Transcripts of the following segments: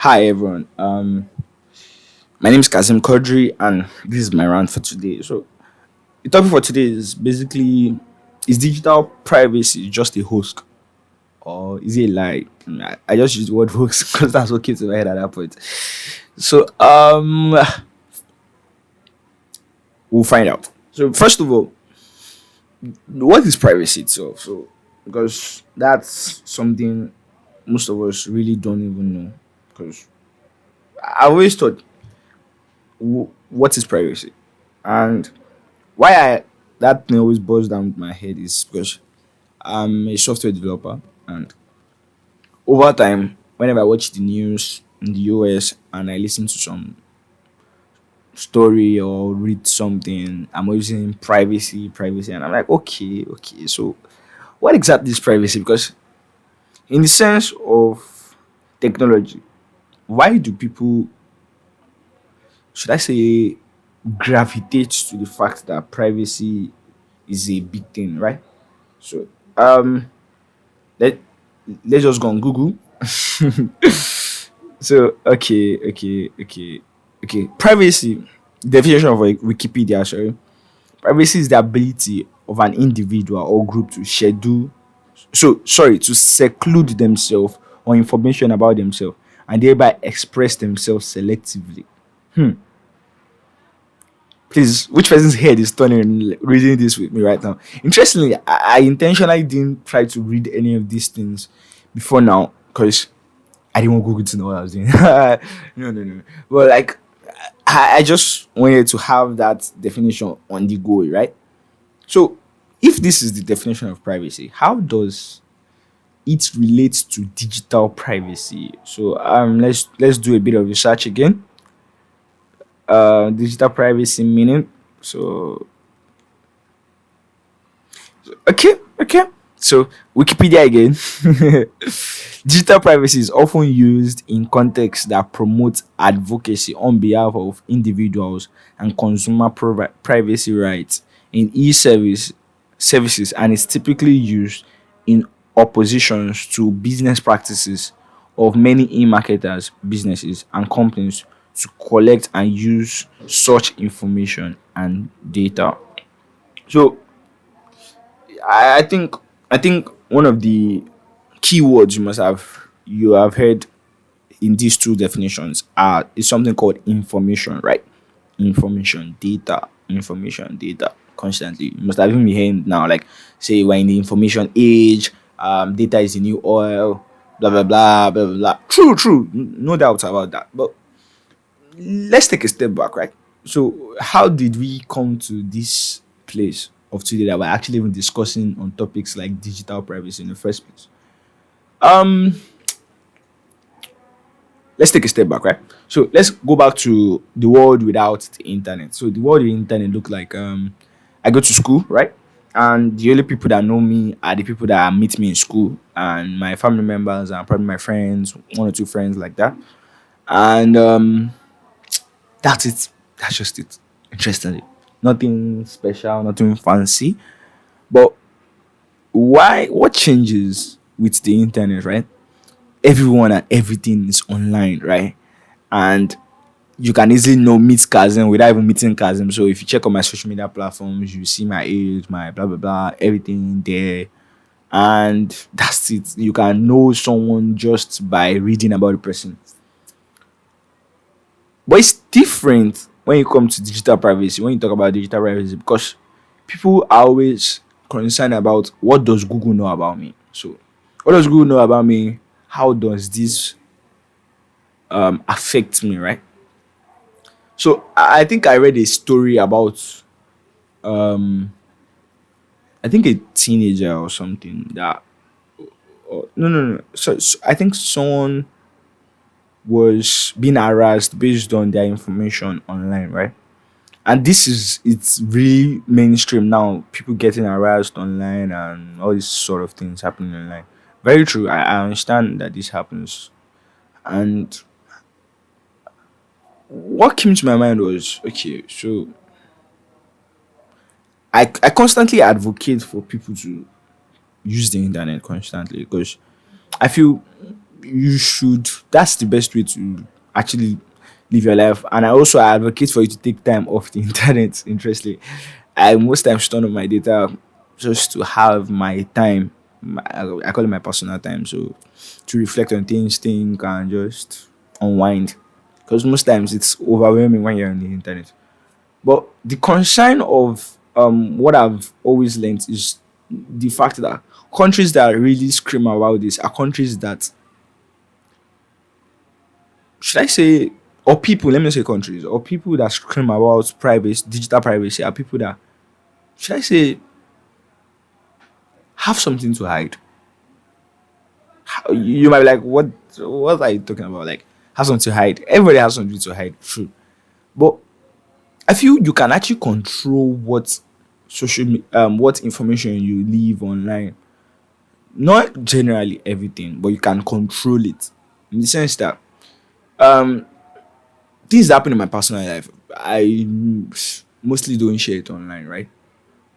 Hi everyone. My name is Kazim Kodri, and this is my rant for today. So the topic for today is basically: is digital privacy just a hoax, or is it a lie? I just use the word hoax because that's what came to my head at that point. So we'll find out. So first of all, what is privacy itself? So because that's something most of us really don't even know. Because I always thought, what is privacy? And why I that thing always boils down with my head is because I'm a software developer, and over time, whenever I watch the news in the US and I listen to some story or read something, I'm always saying privacy, and I'm like, okay, so what exactly is privacy? Because in the sense of technology, why do people, should I say, gravitate to the fact that privacy is a big thing, right? So um let let's just go on Google. So okay. Privacy definition of Wikipedia. Sorry, privacy is the ability of an individual or group to schedule. To seclude themselves or information about themselves and thereby express themselves selectively. Hmm. Please, which person's head is turning reading this with me right now? Interestingly, I intentionally didn't try to read any of these things before now because I didn't want Google to know what I was doing. No. But like, I just wanted to have that definition on the go, right? So, if this is the definition of privacy, how does it relate to digital privacy? So, let's do a bit of research again. Digital privacy meaning. So, okay. So, Wikipedia again. Digital privacy is often used in contexts that promote advocacy on behalf of individuals and consumer privacy rights in services, and is typically used in oppositions to business practices of many e-marketers, businesses, and companies to collect and use such information and data. So I think one of the keywords you have heard in these two definitions are is something called information, right? Information data constantly. You must have even been hearing now, like say we're in the information age, data is the new oil, blah blah blah. True, no doubt about that. But let's take a step back, right? So how did we come to this place of today that we're actually even discussing on topics like digital privacy in the first place? Um let's take a step back, right? So let's go back to the world without the internet. So the world with internet look like I go to school, right? And the only people that know me are the people that meet me in school and my family members and probably my friends, one or two friends like that. And that's it. That's just it. Interestingly. Nothing special, nothing fancy. But why what changes with the internet, right? Everyone and everything is online, right? And you can easily know meet Kazim without even meeting Kazim. So if you check on my social media platforms, you see my age, my blah blah blah, everything there. And that's it. You can know someone just by reading about the person. But it's different when you come to digital privacy, when you talk about digital privacy, because people are always concerned about what does Google know about me. So what does Google know about me? How does this affect me, right? So I think I read a story about I think a teenager or something that no. So I think someone was being harassed based on their information online, right? And this is it's really mainstream now. People getting harassed online and all these sort of things happening online. Very true. I understand that this happens. And what came to my mind was okay, so I constantly advocate for people to use the internet constantly because I feel you should. That's the best way to actually live your life. And I also advocate for you to take time off the internet. Interestingly, I most times turn on my data just to have my time. I call it my personal time. So to reflect on things, think, and just unwind. Because most times it's overwhelming when you're on the internet. But the concern of what I've always learned is the fact that countries that really scream about this are countries that, should I say, or people, let me say countries, or people that scream about privacy, digital privacy, are people that, should I say, have something to hide. You might be like, what are you talking about? Like, have something to hide. Everybody has something to hide, true. But I feel you can actually control what information you leave online. Not generally everything, but you can control it. In the sense that um things that happen in my personal life, I mostly don't share it online, right?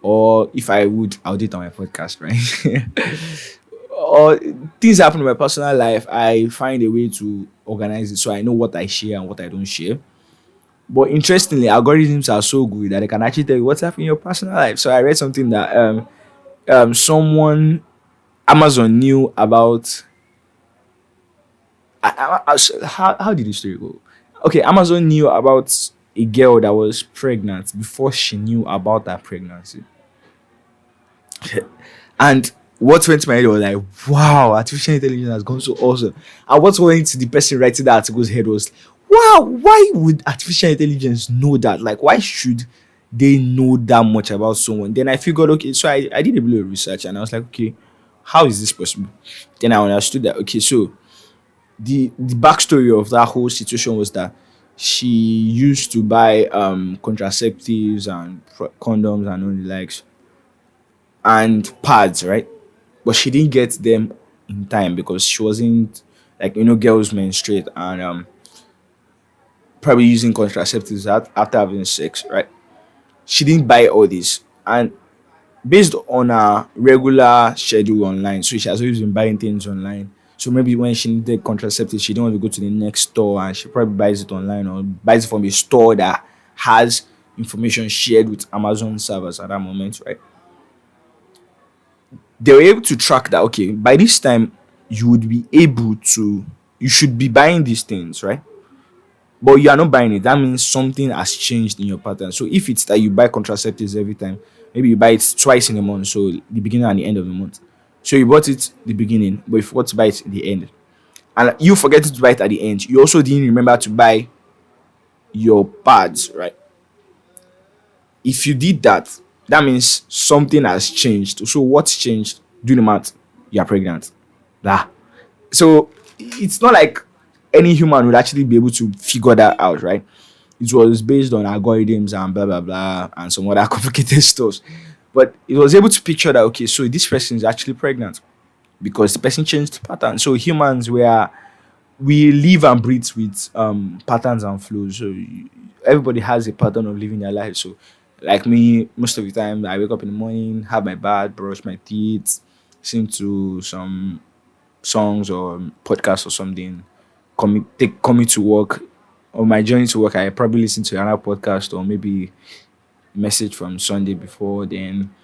Or if I would, I'll do it on my podcast, right? Or things happen in my personal life, I find a way to organize it so I know what I share and what I don't share. But interestingly, algorithms are so good that they can actually tell you what's happening in your personal life. So I read something that someone, Amazon knew about. How did the story go? Okay, Amazon knew about a girl that was pregnant before she knew about her pregnancy. And what went to my head was like, wow, artificial intelligence has gone so awesome. And what went to the person writing that article's head was, wow, why would artificial intelligence know that? Like, why should they know that much about someone? Then I figured, okay, so I did a bit of research and I was like, okay, how is this possible? Then I understood that, okay, so the backstory of that whole situation was that she used to buy contraceptives and condoms and all the likes and pads, right? But she didn't get them in time because she wasn't, like, girls menstruate and probably using contraceptives after having sex, right? She didn't buy all this, and based on her regular schedule online, so she has always been buying things online. So maybe when she needed contraceptives, she didn't want to go to the next store, and she probably buys it online or buys it from a store that has information shared with Amazon servers at that moment, right? They were able to track that, okay, by this time you would be able to, you should be buying these things, right? But you are not buying it. That means something has changed in your pattern. So if it's that you buy contraceptives every time, maybe you buy it twice in a month, so the beginning and the end of the month. So you bought it the beginning, but you forgot to buy it at the end. And you forget to buy it at the end. You also didn't remember to buy your pads, right? If you did that, that means something has changed. So what's changed? Do the math. You are pregnant. Ah. So it's not like any human would actually be able to figure that out, right? It was based on algorithms and blah blah blah and some other complicated stuff. But it was able to picture that, okay, so this person is actually pregnant because the person changed pattern. So humans we live and breathe with patterns and flows. So everybody has a pattern of living their life. So like me, most of the time I wake up in the morning, have my bath, brush my teeth, listen to some songs or podcasts or something, coming to work. On my journey to work, I probably listen to another podcast or maybe message from Sunday before. Then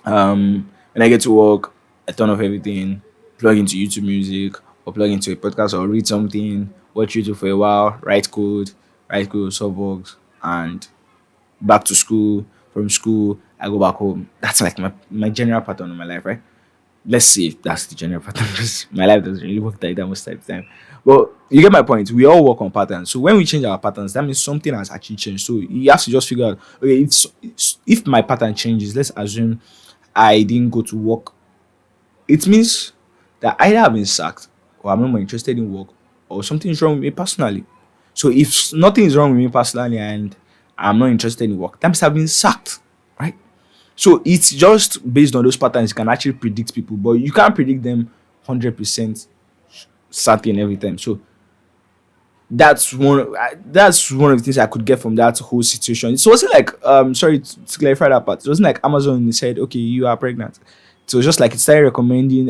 when I get to work, I turn off everything, plug into YouTube music or plug into a podcast or read something, watch YouTube for a while, write code, solve bugs, and back to school. From school, I go back home. That's like my general pattern of my life, right? Let's see if that's the general pattern because my life doesn't really work like that most of the time. But you get my point. We all work on patterns. So when we change our patterns, that means something has actually changed. So you have to just figure out, okay, if my pattern changes, let's assume I didn't go to work. It means that either I've been sacked or I'm no more interested in work or something is wrong with me personally. So if nothing is wrong with me personally and I'm not interested in work, that means I've been sacked, right? So it's just based on those patterns you can actually predict people, but you can't predict them 100% certain every time. So that's one of the things I could get from that whole situation. It wasn't like sorry to clarify that part. It wasn't like Amazon said, okay, you are pregnant. So just like it started recommending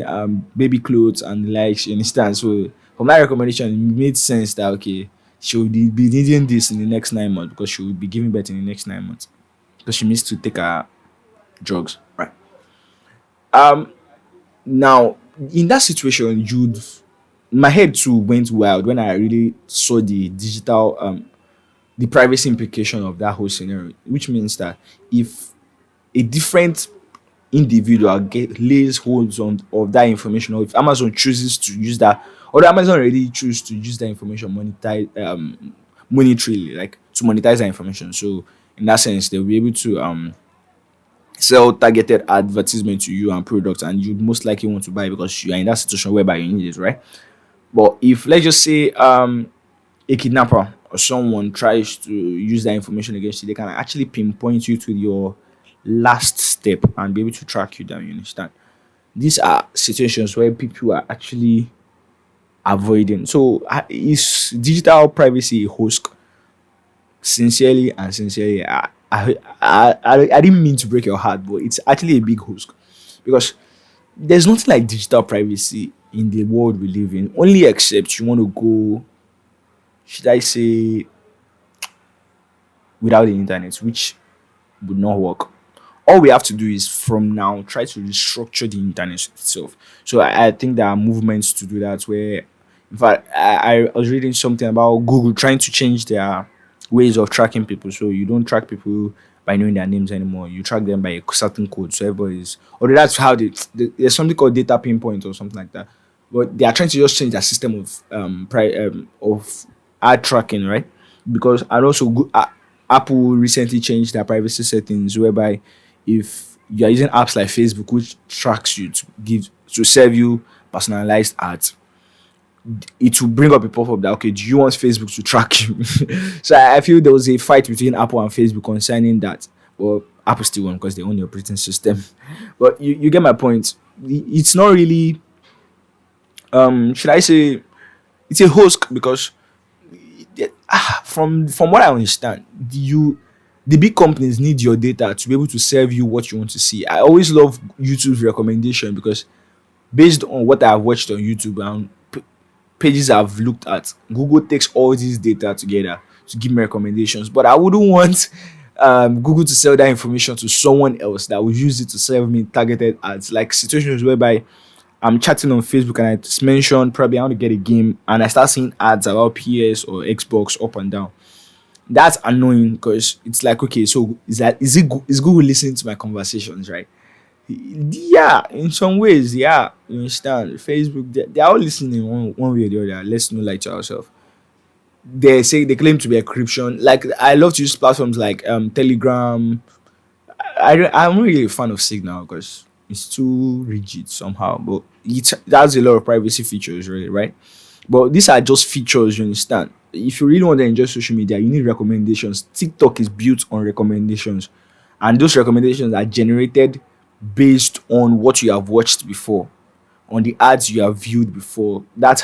baby clothes and the likes, you understand? So from that recommendation, it made sense that okay, she will be needing this in the next 9 months because she will be giving birth in the next 9 months because she needs to take her drugs. Right. Um Now in that situation, you'd my head too went wild when I really saw the digital the privacy implication of that whole scenario, which means that if a different individual lays holds on of that information, or if Amazon chooses to use that, or Amazon already choose to use that information monetarily, like to monetize that information. So in that sense, they'll be able to sell targeted advertisement to you and products, and you'd most likely want to buy because you are in that situation whereby you need it, right? But if let's just say a kidnapper or someone tries to use that information against you, they can actually pinpoint you to your last step and be able to track you down. You understand? These are situations where people are actually avoiding. So, is digital privacy a hoax? Sincerely and sincerely, I didn't mean to break your heart, but it's actually a big hoax because there's nothing like digital privacy in the world we live in, only except you want to go, should I say, without the internet, which would not work. All we have to do is from now try to restructure the internet itself. So I think there are movements to do that where in fact I was reading something about Google trying to change their ways of tracking people. So you don't track people by knowing their names anymore. You track them by a certain code. So everybody's although that's how there's something called data pinpoint or something like that. But they are trying to just change their system of ad tracking, right? Because and also Apple recently changed their privacy settings whereby if you are using apps like Facebook, which tracks you to serve you personalized ads, it will bring up a pop up that okay, do you want Facebook to track you? So I feel there was a fight between Apple and Facebook concerning that. Well, Apple still won because they own the operating system. But you get my point. It's not really should I say it's a hoax because from what I understand, the big companies need your data to be able to serve you what you want to see. I always love YouTube's recommendation because based on what I've watched on YouTube and pages I've looked at, Google takes all this data together to give me recommendations. But I wouldn't want Google to sell that information to someone else that will use it to serve me targeted ads, like situations whereby I'm chatting on Facebook and I just mention probably I want to get a game and I start seeing ads about PS or Xbox up and down. That's annoying because it's like okay, so is Google listening to my conversations, right? Yeah, in some ways, yeah, you understand. Facebook, they're all listening one way or the other. Let's not lie to ourselves. They say they claim to be encryption. Like I love to use platforms like Telegram. I'm not really a fan of Signal because it's too rigid somehow, but it has a lot of privacy features, really, right? But these are just features, you understand. If you really want to enjoy social media, you need recommendations. TikTok is built on recommendations, and those recommendations are generated based on what you have watched before, on the ads you have viewed before. That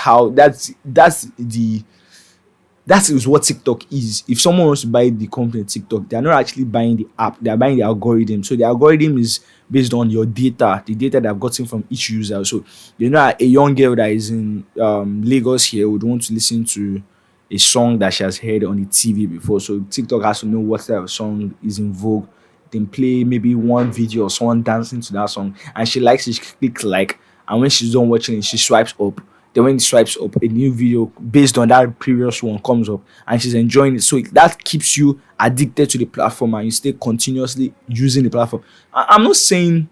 is what TikTok is. If someone wants to buy the company TikTok, they are not actually buying the app, they are buying the algorithm. So the algorithm is based on your data, the data they've gotten from each user. So you know a young girl that is in Lagos here would want to listen to a song that she has heard on the TV before. So TikTok has to know what type of song is in vogue. Then play maybe one video of someone dancing to that song and she likes it, she clicks like, and when she's done watching it, she swipes up. Then when it swipes up, a new video based on that previous one comes up and she's enjoying it. So that keeps you addicted to the platform and you stay continuously using the platform. I'm not saying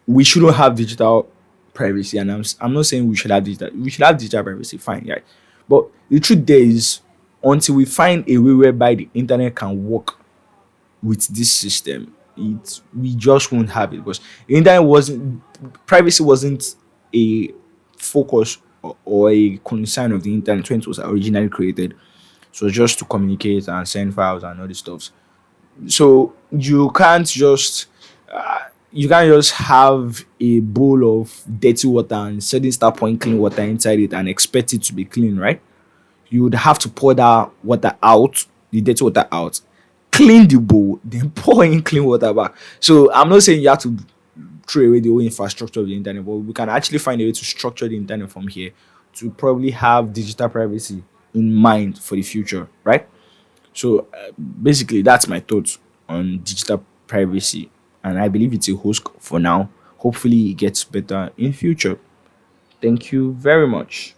we shouldn't have digital privacy, and I'm not saying we should have digital privacy, fine, right? But the truth there is until we find a way whereby the internet can work with this system, we just won't have it because the internet wasn't privacy wasn't a focus or a concern of the internet when it was originally created. So just to communicate and send files and all this stuff. So you can't just have a bowl of dirty water and suddenly start pouring clean water inside it and expect it to be clean, right? You would have to pour that water out, the dirty water out, clean the bowl, then pour in clean water back. So I'm not saying you have to throw away the whole infrastructure of the internet, but we can actually find a way to structure the internet from here to probably have digital privacy in mind for the future, right? So basically, that's my thoughts on digital privacy, and I believe it's a host for now. Hopefully, it gets better in future. Thank you very much.